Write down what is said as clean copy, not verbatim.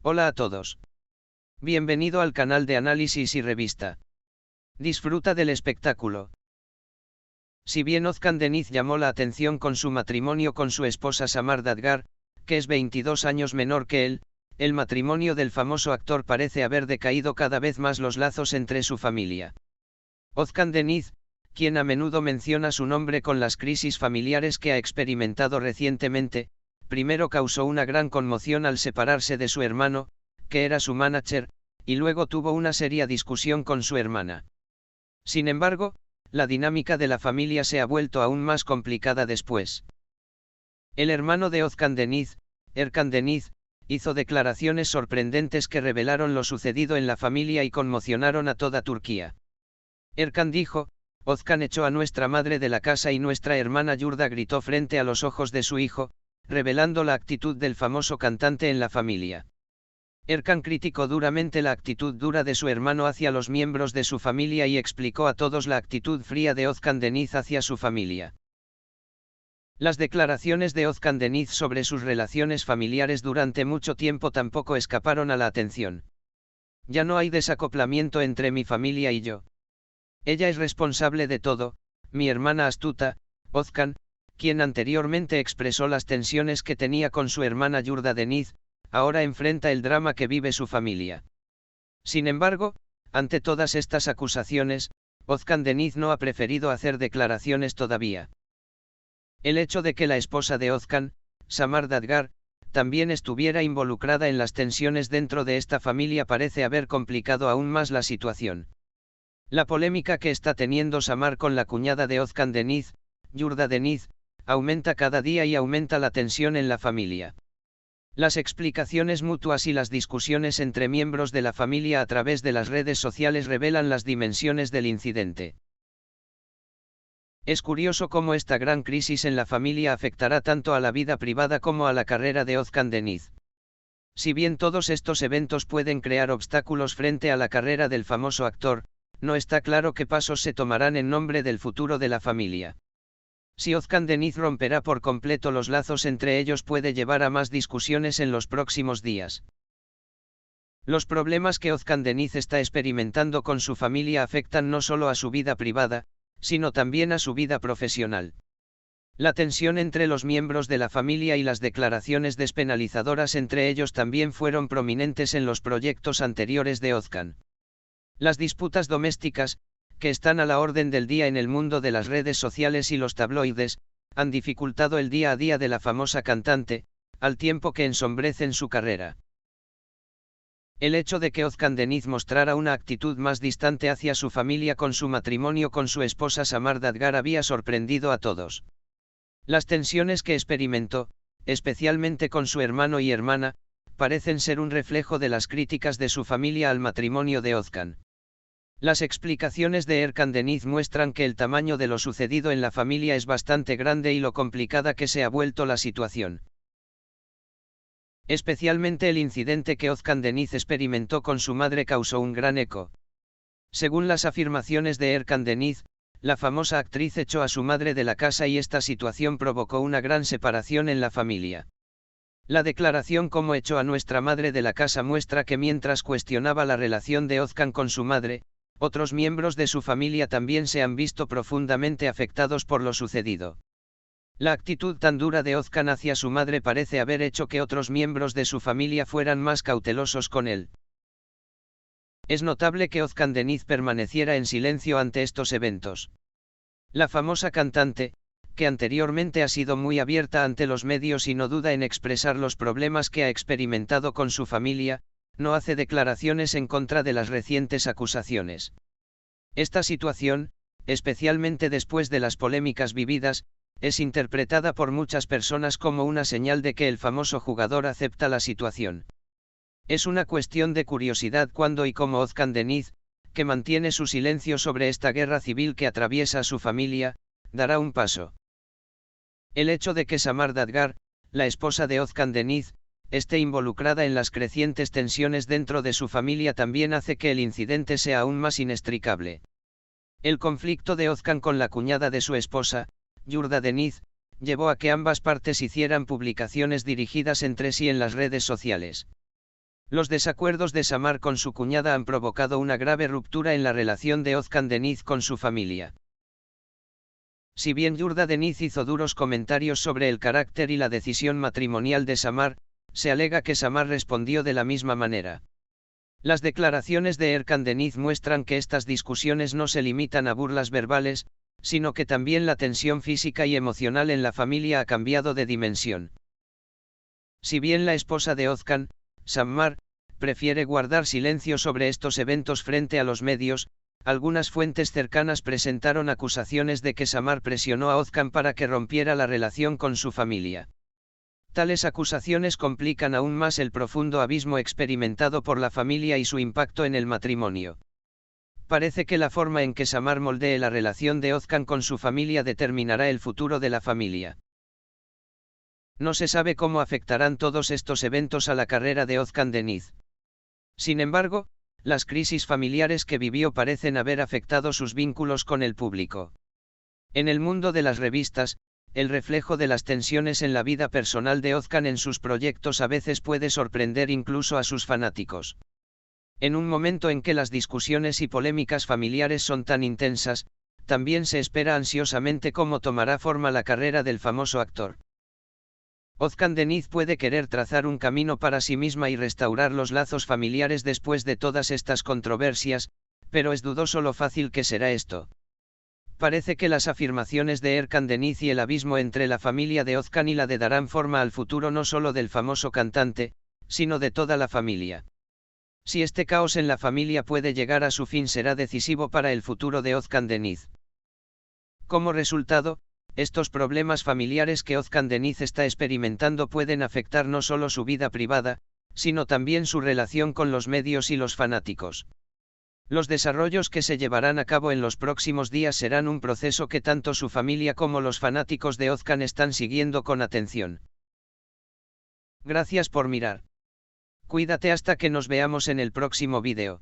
Hola a todos. Bienvenido al canal de análisis y revista. Disfruta del espectáculo. Si bien Özkan Deniz llamó la atención con su matrimonio con su esposa Samar Dadgar, que es 22 años menor que él, el matrimonio del famoso actor parece haber decaído cada vez más los lazos entre su familia. Özkan Deniz, quien a menudo menciona su nombre con las crisis familiares que ha experimentado recientemente, primero causó una gran conmoción al separarse de su hermano, que era su manager, y luego tuvo una seria discusión con su hermana. Sin embargo, la dinámica de la familia se ha vuelto aún más complicada después. El hermano de Özkan Deniz, Erkan Deniz, hizo declaraciones sorprendentes que revelaron lo sucedido en la familia y conmocionaron a toda Turquía. Erkan dijo: Özkan echó a nuestra madre de la casa y nuestra hermana Yurda gritó frente a los ojos de su hijo, revelando la actitud del famoso cantante en la familia. Erkan criticó duramente la actitud dura de su hermano hacia los miembros de su familia y explicó a todos la actitud fría de Özkan Deniz hacia su familia. Las declaraciones de Özkan Deniz sobre sus relaciones familiares durante mucho tiempo tampoco escaparon a la atención. Ya no hay desacoplamiento entre mi familia y yo. Ella es responsable de todo, mi hermana astuta, Özkan, quien anteriormente expresó las tensiones que tenía con su hermana Yurda Deniz, ahora enfrenta el drama que vive su familia. Sin embargo, ante todas estas acusaciones, Özkan Deniz no ha preferido hacer declaraciones todavía. El hecho de que la esposa de Özkan, Samar Dadgar, también estuviera involucrada en las tensiones dentro de esta familia parece haber complicado aún más la situación. La polémica que está teniendo Samar con la cuñada de Özkan Deniz, Yurda Deniz, aumenta cada día y aumenta la tensión en la familia. Las explicaciones mutuas y las discusiones entre miembros de la familia a través de las redes sociales revelan las dimensiones del incidente. Es curioso cómo esta gran crisis en la familia afectará tanto a la vida privada como a la carrera de Özkan Deniz. Si bien todos estos eventos pueden crear obstáculos frente a la carrera del famoso actor, no está claro qué pasos se tomarán en nombre del futuro de la familia. Si Özkan Deniz romperá por completo los lazos entre ellos puede llevar a más discusiones en los próximos días. Los problemas que Özkan Deniz está experimentando con su familia afectan no solo a su vida privada, sino también a su vida profesional. La tensión entre los miembros de la familia y las declaraciones despenalizadoras entre ellos también fueron prominentes en los proyectos anteriores de Özkan. Las disputas domésticas, que están a la orden del día en el mundo de las redes sociales y los tabloides, han dificultado el día a día de la famosa cantante, al tiempo que ensombrecen su carrera. El hecho de que Özkan Deniz mostrara una actitud más distante hacia su familia con su matrimonio con su esposa Samar Dadgar había sorprendido a todos. Las tensiones que experimentó, especialmente con su hermano y hermana, parecen ser un reflejo de las críticas de su familia al matrimonio de Özkan. Las explicaciones de Erkan Deniz muestran que el tamaño de lo sucedido en la familia es bastante grande y lo complicada que se ha vuelto la situación. Especialmente el incidente que Özkan Deniz experimentó con su madre causó un gran eco. Según las afirmaciones de Erkan Deniz, la famosa actriz echó a su madre de la casa y esta situación provocó una gran separación en la familia. La declaración "como echó a nuestra madre de la casa" muestra que mientras cuestionaba la relación de Özkan con su madre, otros miembros de su familia también se han visto profundamente afectados por lo sucedido. La actitud tan dura de Özkan hacia su madre parece haber hecho que otros miembros de su familia fueran más cautelosos con él. Es notable que Özkan Deniz permaneciera en silencio ante estos eventos. La famosa cantante, que anteriormente ha sido muy abierta ante los medios y no duda en expresar los problemas que ha experimentado con su familia, no hace declaraciones en contra de las recientes acusaciones. Esta situación, especialmente después de las polémicas vividas, es interpretada por muchas personas como una señal de que el famoso jugador acepta la situación. Es una cuestión de curiosidad cuándo y cómo Özkan Deniz, que mantiene su silencio sobre esta guerra civil que atraviesa a su familia, dará un paso. El hecho de que Samar Dadgar, la esposa de Özkan Deniz, esté involucrada en las crecientes tensiones dentro de su familia también hace que el incidente sea aún más inextricable. El conflicto de Özkan con la cuñada de su esposa, Yurda Deniz, llevó a que ambas partes hicieran publicaciones dirigidas entre sí en las redes sociales. Los desacuerdos de Samar con su cuñada han provocado una grave ruptura en la relación de Özkan Deniz con su familia. Si bien Yurda Deniz hizo duros comentarios sobre el carácter y la decisión matrimonial de Samar, se alega que Samar respondió de la misma manera. Las declaraciones de Erkan Deniz muestran que estas discusiones no se limitan a burlas verbales, sino que también la tensión física y emocional en la familia ha cambiado de dimensión. Si bien la esposa de Özkan, Samar, prefiere guardar silencio sobre estos eventos frente a los medios, algunas fuentes cercanas presentaron acusaciones de que Samar presionó a Özkan para que rompiera la relación con su familia. Tales acusaciones complican aún más el profundo abismo experimentado por la familia y su impacto en el matrimonio. Parece que la forma en que Samar moldee la relación de Özkan con su familia determinará el futuro de la familia. No se sabe cómo afectarán todos estos eventos a la carrera de Özkan Deniz. Sin embargo, las crisis familiares que vivió parecen haber afectado sus vínculos con el público. En el mundo de las revistas, el reflejo de las tensiones en la vida personal de Özkan en sus proyectos a veces puede sorprender incluso a sus fanáticos. En un momento en que las discusiones y polémicas familiares son tan intensas, también se espera ansiosamente cómo tomará forma la carrera del famoso actor. Özkan Deniz puede querer trazar un camino para sí misma y restaurar los lazos familiares después de todas estas controversias, pero es dudoso lo fácil que será esto. Parece que las afirmaciones de Erkan Deniz y el abismo entre la familia de Özkan y la de darán forma al futuro no solo del famoso cantante, sino de toda la familia. Si este caos en la familia puede llegar a su fin será decisivo para el futuro de Özkan Deniz. Como resultado, estos problemas familiares que Özkan Deniz está experimentando pueden afectar no solo su vida privada, sino también su relación con los medios y los fanáticos. Los desarrollos que se llevarán a cabo en los próximos días serán un proceso que tanto su familia como los fanáticos de Özkan están siguiendo con atención. Gracias por mirar. Cuídate hasta que nos veamos en el próximo vídeo.